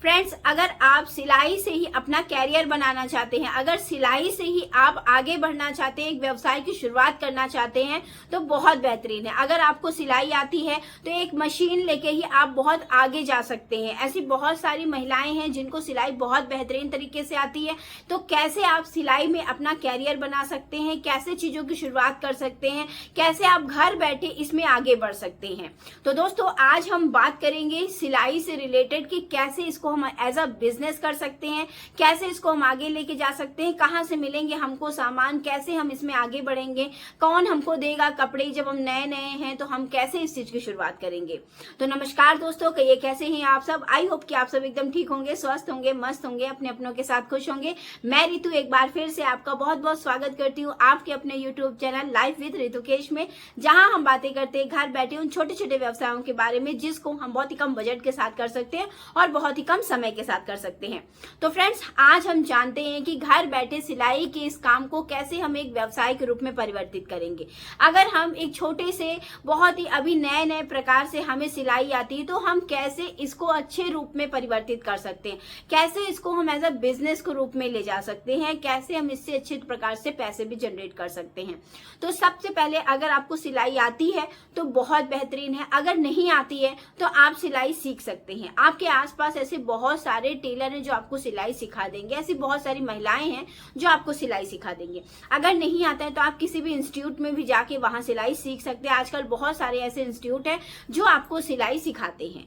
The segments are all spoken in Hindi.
फ्रेंड्स, अगर आप सिलाई से ही अपना कैरियर बनाना चाहते हैं, अगर सिलाई से ही आप आगे बढ़ना चाहते हैं, एक व्यवसाय की शुरुआत करना चाहते हैं, तो बहुत बेहतरीन है। अगर आपको सिलाई आती है तो एक मशीन लेके ही आप बहुत आगे जा सकते हैं। ऐसी बहुत सारी महिलाएं हैं जिनको सिलाई बहुत बेहतरीन तरीके से आती है। तो कैसे आप सिलाई में अपना कैरियर बना सकते हैं, कैसे चीजों की शुरुआत कर सकते हैं, कैसे आप घर बैठे इसमें आगे बढ़ सकते हैं। तो दोस्तों, आज हम बात करेंगे सिलाई से रिलेटेड कि कैसे इसको हम एज अ बिजनेस कर सकते हैं, कैसे इसको हम आगे लेके जा सकते हैं, कहां से मिलेंगे हमको सामान, कैसे हम इसमें आगे बढ़ेंगे, कौन हमको देगा कपड़े, जब हम नए नए हैं तो हम कैसे इस चीज की शुरुआत करेंगे। तो नमस्कार दोस्तों, कहिए कैसे हैं आप सब। आई होप कि आप सब एकदम ठीक होंगे, स्वस्थ होंगे, मस्त होंगे, अपने अपनों के साथ खुश होंगे। मैं रितु एक बार फिर से आपका बहुत बहुत स्वागत करती हूँ आपके अपने यूट्यूब चैनल लाइफ विद ऋतुकेश में, जहां हम बातें करते हैं घर बैठे उन छोटे छोटे व्यवसायों के बारे में जिसको हम बहुत ही कम बजट के साथ कर सकते हैं और बहुत ही कम समय के साथ कर सकते हैं। तो फ्रेंड्स, आज हम जानते हैं कि घर बैठे सिलाई के इस काम को कैसे हम एक व्यवसाय के रूप में परिवर्तित करेंगे। अगर हम एक छोटे से बहुत ही अभी नए नए प्रकार से हमें सिलाई आती है तो हम कैसे इसको अच्छे रूप में परिवर्तित कर सकते हैं, कैसे इसको हम एज अ बिजनेस के रूप में ले जा सकते हैं, कैसे हम इससे अच्छे प्रकार से पैसे भी जनरेट कर सकते हैं। तो सबसे पहले, अगर आपको सिलाई आती है तो बहुत बेहतरीन है, अगर नहीं आती है तो आप सिलाई सीख सकते हैं। आपके आसपास ऐसे बहुत सारे टेलर हैं जो आपको सिलाई सिखा देंगे, ऐसी बहुत सारी महिलाएं हैं जो आपको सिलाई सिखा देंगे। अगर नहीं आता है तो आप किसी भी इंस्टीट्यूट में भी जाके वहां सिलाई सीख सकते हैं। आजकल बहुत सारे ऐसे इंस्टीट्यूट हैं जो आपको सिलाई सिखाते हैं।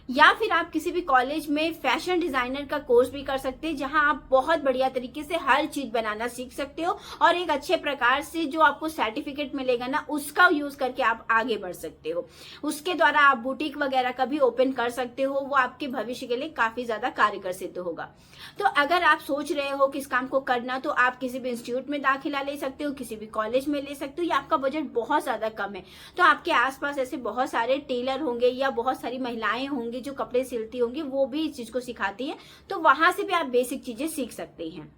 या फिर आप किसी भी कॉलेज में फैशन डिजाइनर का कोर्स भी कर सकते हैं, जहां आप बहुत बढ़िया तरीके से हर चीज बनाना सीख सकते हो और एक अच्छे प्रकार से जो आपको सर्टिफिकेट मिलेगा ना, उसका यूज करके आप आगे बढ़ सकते हो। उसके द्वारा आप बुटीक वगैरह का भी ओपन कर सकते हो, वो आपके भविष्य के लिए काफी ज्यादा कारगर सिद्ध होगा। तो अगर आप सोच रहे हो कि इस काम को करना, तो आप किसी भी इंस्टीट्यूट में दाखिला ले सकते हो, किसी भी कॉलेज में ले सकते हो, या आपका बजट बहुत ज्यादा कम है तो आपके आसपास ऐसे बहुत सारे टेलर होंगे या बहुत सारी महिलाएं होंगी जो कपड़े सिलती होंगी, वो भी इस चीज को सिखाती है, तो वहां से भी आप बेसिक चीजें सीख सकते हैं।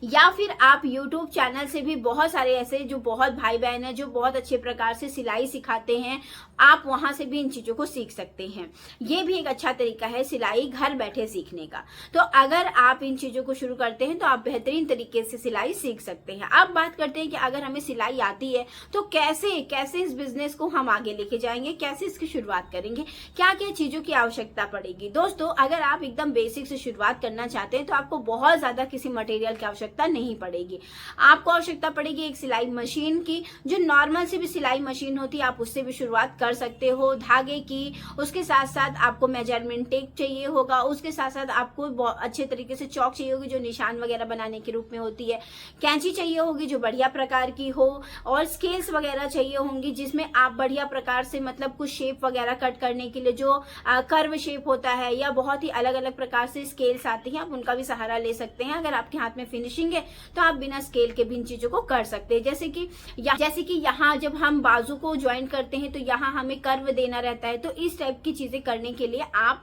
या फिर आप YouTube चैनल से भी बहुत सारे ऐसे जो बहुत भाई बहन हैं जो बहुत अच्छे प्रकार से सिलाई सिखाते हैं, आप वहां से भी इन चीजों को सीख सकते हैं। ये भी एक अच्छा तरीका है सिलाई घर बैठे सीखने का। तो अगर आप इन चीजों को शुरू करते हैं तो आप बेहतरीन तरीके से सिलाई सीख सकते हैं। अब बात करते हैं कि अगर हमें सिलाई आती है तो कैसे कैसे इस बिजनेस को हम आगे लेके जाएंगे, कैसे इसकी शुरुआत करेंगे, क्या क्या चीजों की आवश्यकता पड़ेगी। दोस्तों, अगर आप एकदम बेसिक से शुरुआत करना चाहते हैं तो आपको बहुत ज्यादा किसी मटेरियल की आवश्यकता नहीं पड़ेगी। आपको आवश्यकता पड़ेगी एक सिलाई मशीन की, जो नॉर्मल से भी सिलाई मशीन होती है, आप उससे भी शुरुआत कर सकते हो, धागे की। उसके साथ साथ आपको मेजरमेंट टेप चाहिए होगा, उसके साथ साथ आपको अच्छे तरीके से चौक चाहिए होगी जो निशान वगैरह बनाने के रूप में होती है, कैंची चाहिए होगी जो बढ़िया प्रकार की हो, और स्केल्स वगैरह चाहिए होंगी जिसमें आप बढ़िया प्रकार से मतलब कुछ शेप वगैरह कट करने के लिए जो कर्व शेप होता है या बहुत ही अलग अलग प्रकार से स्केल्स आती हैं, आप उनका भी सहारा ले सकते हैं। अगर आपके हाथ में फिनिशिंग है तो आप बिना स्केल के भी इन चीजों को कर सकते हैं। जैसे कि यहाँ जब हम बाजू को ज्वाइन करते हैं तो यहाँ हमें कर्व देना रहता है, तो इस टाइप की चीजें करने के लिए आप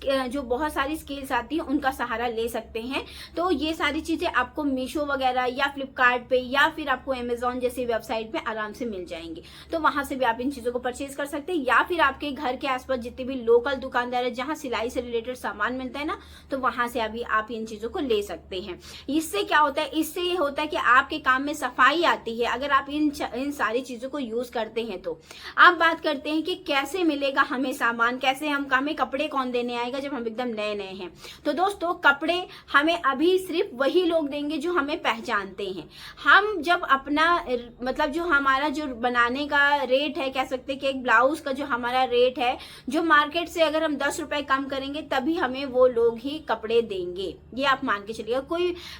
जो बहुत सारी स्केल्स आती हैं उनका सहारा ले सकते हैं। तो ये सारी चीजें आपको मीशो वगैरह या फ्लिपकार्ट पे या फिर आपको अमेजोन जैसी वेबसाइट पे आराम से मिल जाएंगी, तो वहां से भी आप इन चीजों को परचेज कर सकते हैं। या फिर आपके घर के आसपास जितने भी लोकल दुकानदार है जहाँ सिलाई से रिलेटेड सामान मिलता है ना, तो वहां से अभी आप इन चीजों को ले सकते हैं। इससे क्या होता है, इससे ये होता है कि आपके काम में सफाई आती है अगर आप इन सारी चीजों को यूज करते हैं। तो आप बात करते हैं कि कैसे मिलेगा हमें सामान, कैसे हमें कपड़े कौन देने आएगा जब हम एकदम नए नए हैं। तो दोस्तों, कपड़े हमें अभी सिर्फ वही लोग देंगे जो हमें पहचानते हैं। हम जब अपना मतलब जो हमारा जो बनाने का रेट है, कह सकते हैं कि एक ब्लाउज का जो हमारा रेट है, जो मार्केट से अगर हम 10 रुपए कम करेंगे तभी हमें वो लोग ही कपड़े देंगे। ये आप मान के चलिएगा।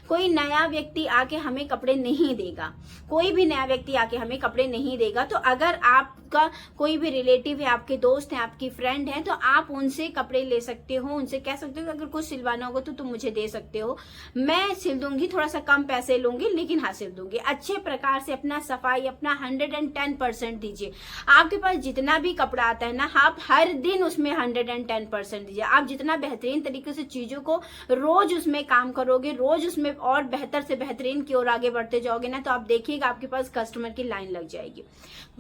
कोई नया व्यक्ति आके हमें कपड़े नहीं देगा, कोई भी नया व्यक्ति आके हमें कपड़े नहीं देगा। तो अगर आपका कोई भी रिलेटिव है, आपके दोस्त हैं, आपकी फ्रेंड है, तो आप उनसे कपड़े ले सकते हो, उनसे कह सकते हो अगर कुछ सिलवाना होगा तो तुम मुझे दे सकते हो, मैं सिल दूंगी, थोड़ा सा कम पैसे लूंगी लेकिन हाँ सिल दूंगी। अच्छे प्रकार से अपना सफाई अपना 110% दीजिए। आपके पास जितना भी कपड़ा आता है ना, आप हर दिन उसमें 110% दीजिए। आप जितना बेहतरीन तरीके से चीजों को रोज उसमें काम करोगे, रोज उसमें जब और बेहतर से बेहतरीन की ओर आगे बढ़ते जाओगे ना, तो आप देखिएगा आपके पास कस्टमर की लाइन लग जाएगी।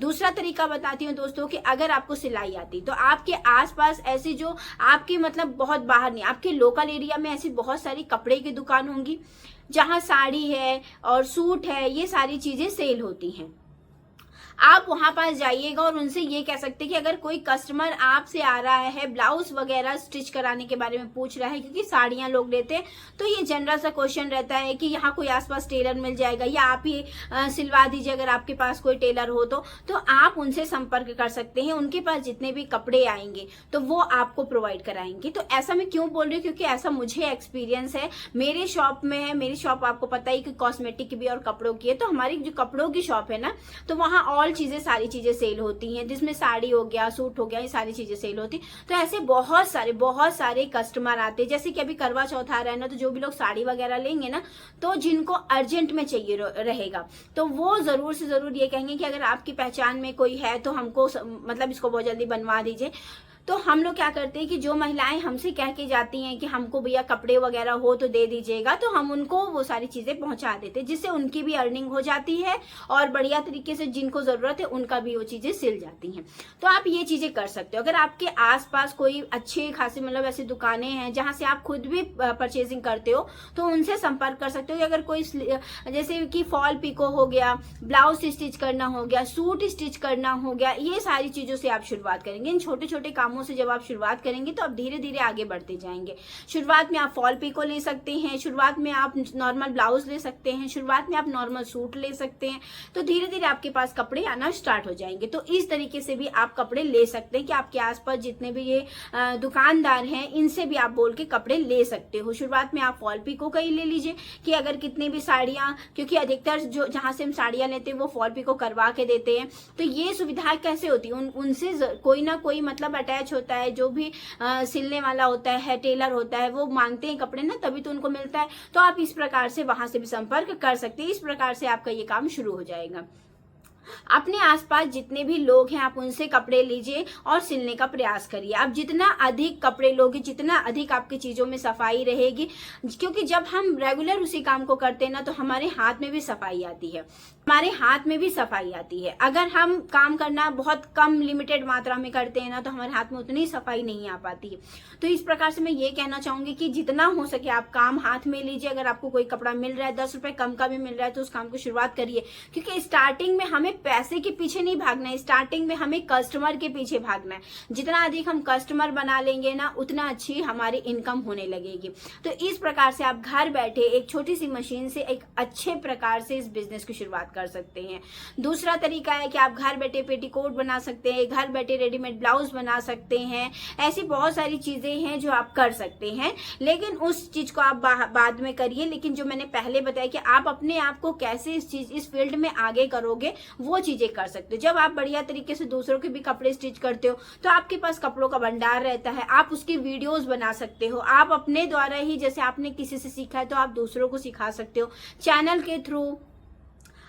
दूसरा तरीका बताती हूँ दोस्तों कि अगर आपको सिलाई आती तो आपके आसपास ऐसी जो आपके मतलब बहुत बाहर नहीं, आपके लोकल एरिया में ऐसी बहुत सारी कपड़े की दुकान होंगी जहां साड़ी है और सूट है, ये सारी चीजें सेल होती हैं। आप वहां पास जाइएगा और उनसे ये कह सकते हैं कि अगर कोई कस्टमर आपसे आ रहा है ब्लाउज वगैरह स्टिच कराने के बारे में पूछ रहा है, क्योंकि साड़ियां लोग लेते हैं, तो ये जनरल सा क्वेश्चन रहता है कि यहाँ कोई आसपास टेलर मिल जाएगा या आप ही सिलवा दीजिए अगर आपके पास कोई टेलर हो तो आप उनसे संपर्क कर सकते हैं। उनके पास जितने भी कपड़े आएंगे तो वो आपको प्रोवाइड कराएंगे। तो ऐसा मैं क्यों बोल रही हूँ, क्योंकि ऐसा मुझे एक्सपीरियंस है, मेरे शॉप में है। मेरी शॉप आपको पता ही कि कॉस्मेटिक की भी और कपड़ों की है, तो हमारी जो कपड़ों की शॉप है ना, तो वहाँ ऑल चीजें सारी चीजें सेल होती हैं, जिसमें साड़ी हो गया, सूट हो गया, ये सारी चीजें सेल होती। तो ऐसे बहुत सारे कस्टमर आते हैं। जैसे कि अभी करवा चौथ आ रहा है ना, तो जो भी लोग साड़ी वगैरह लेंगे ना, तो जिनको अर्जेंट में चाहिए रहेगा, तो वो जरूर से जरूर ये कहेंगे कि अगर आपकी पहचान में कोई है तो हमको मतलब इसको बहुत जल्दी बनवा दीजिए। तो हम लोग क्या करते हैं कि जो महिलाएं हमसे कह के जाती हैं कि हमको भैया कपड़े वगैरह हो तो दे दीजिएगा, तो हम उनको वो सारी चीजें पहुंचा देते हैं, जिससे उनकी भी अर्निंग हो जाती है और बढ़िया तरीके से जिनको जरूरत है उनका भी वो चीजें सिल जाती हैं। तो आप ये चीजें कर सकते हो। अगर आपके आसपास कोई अच्छे खासी मतलब ऐसी दुकानें हैं जहां से आप खुद भी परचेजिंग करते हो, तो उनसे संपर्क कर सकते हो। अगर कोई जैसे कि फॉल पिको हो गया, ब्लाउज स्टिच करना हो गया, सूट स्टिच करना हो गया, ये सारी चीजों से आप शुरुआत करेंगे। इन छोटे छोटे कामों से जब आप शुरुआत करेंगे तो आप धीरे धीरे आगे बढ़ते जाएंगे। शुरुआत में आप फॉल पिको ले सकते हैं, शुरुआत में आप नॉर्मल ब्लाउज ले सकते हैं, शुरुआत में आप नॉर्मल सूट ले सकते हैं। तो धीरे धीरे आपके पास कपड़े आना स्टार्ट हो जाएंगे। तो इस तरीके से भी आप कपड़े ले सकते हैं कि आपके आसपास जितने भी ये दुकानदार हैं, इनसे भी आप बोल के कपड़े ले सकते हो। शुरुआत में आप फॉल पिको का ही ले लीजिए कि अगर कितनी भी साड़ियां, क्योंकि अधिकतर जो जहां से हम साड़ियां लेते हैं वो फॉल पिको करवा के देते हैं। तो ये सुविधा कैसे होती है, उनसे कोई ना कोई मतलब अटैच होता है। जो भी सिलने वाला होता है, टेलर होता है, वो मांगते हैं कपड़े ना, तभी तो उनको मिलता है। तो आप इस प्रकार से वहां से भी संपर्क कर सकते हैं। इस प्रकार से आपका ये काम शुरू हो जाएगा। अपने आसपास जितने भी लोग हैं आप उनसे कपड़े लीजिए और सिलने का प्रयास करिए। आप जितना अधिक कपड़े लोगे, जितना अधिक आपकी चीजों में सफाई रहेगी, क्योंकि जब हम रेगुलर उसी काम को करते हैं ना, तो हमारे हाथ में भी सफाई आती है, हमारे हाथ में भी सफाई आती है। अगर हम काम करना बहुत कम लिमिटेड मात्रा में करते हैं ना, तो हमारे हाथ में उतनी सफाई नहीं आ पाती है। तो इस प्रकार से मैं ये कहना चाहूंगी कि जितना हो सके आप काम हाथ में लीजिए। अगर आपको कोई कपड़ा मिल रहा है, 10 रुपए कम का भी मिल रहा है, तो उस काम को शुरुआत करिए। क्योंकि स्टार्टिंग में हमें पैसे के पीछे नहीं भागना है, स्टार्टिंग में हमें कस्टमर के पीछे भागना है। जितना अधिक हम कस्टमर बना लेंगे ना, उतना अच्छी हमारी इनकम होने लगेगी। तो इस प्रकार से आप घर बैठे एक छोटी सी मशीन से एक अच्छे प्रकार से इस बिजनेस की शुरुआत कर सकते हैं। दूसरा तरीका है कि आप घर बैठे पेटीकोट बना सकते हैं, घर बैठे रेडीमेड ब्लाउज बना सकते हैं। ऐसी बहुत सारी चीजें हैं जो आप कर सकते हैं, लेकिन उस चीज को आप बाद में करिए। लेकिन जो मैंने पहले बताया कि आप अपने आप को कैसे इस फील्ड में आगे करोगे, वो चीजें कर सकते हो। जब आप बढ़िया तरीके से दूसरों के भी कपड़े स्टिच करते हो, तो आपके पास कपड़ों का भंडार रहता है, आप उसकी वीडियोस बना सकते हो। आप अपने द्वारा ही, जैसे आपने किसी से सीखा है तो आप दूसरों को सिखा सकते हो। चैनल के थ्रू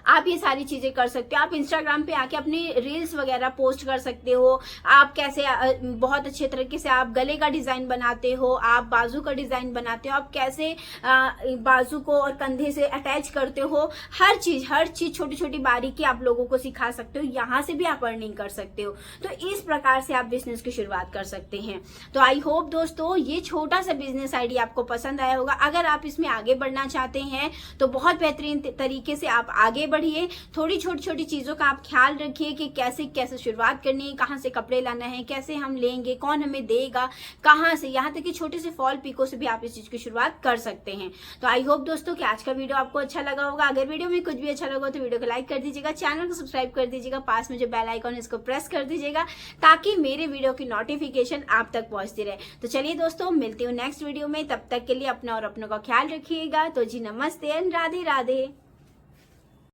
आप ये सारी चीजें कर सकते हो। आप इंस्टाग्राम पे आके अपनी रील्स वगैरह पोस्ट कर सकते हो। आप कैसे बहुत अच्छे तरीके से आप गले का डिजाइन बनाते हो, आप बाजू का डिजाइन बनाते हो, आप कैसे बाजू को और कंधे से अटैच करते हो, हर चीज छोटी छोटी बारीकी आप लोगों को सिखा सकते हो। यहाँ से भी आप अर्निंग कर सकते हो। तो इस प्रकार से आप बिजनेस की शुरुआत कर सकते हैं। तो आई होप दोस्तों ये छोटा सा बिजनेस आइडिया आपको पसंद आया होगा। अगर आप इसमें आगे बढ़ना चाहते हैं तो बहुत बेहतरीन तरीके से आप आगे बढ़िए। थोड़ी छोटी छोटी चीजों का आप ख्याल रखिए कि कैसे शुरुआत करनी है, कहाँ से कपड़े लाना है, कैसे हम लेंगे, कौन हमें देगा, कहाँ से, यहाँ तक कि छोटे से फॉल पिको से भी आप इस चीज की शुरुआत कर सकते हैं। तो आई होप दोस्तों कि आज का वीडियो आपको अच्छा लगा होगा। अगर वीडियो में कुछ भी अच्छा लगा तो वीडियो को लाइक कर दीजिएगा, चैनल को सब्सक्राइब कर दीजिएगा, पास में जो बेल आइकन है इसको प्रेस कर दीजिएगा, ताकि मेरे वीडियो की नोटिफिकेशन आप तक पहुंचती रहे। तो चलिए दोस्तों, मिलती हूँ नेक्स्ट वीडियो में। तब तक के लिए अपना और अपनों का ख्याल रखिएगा। तो जी नमस्ते एंड राधे राधे।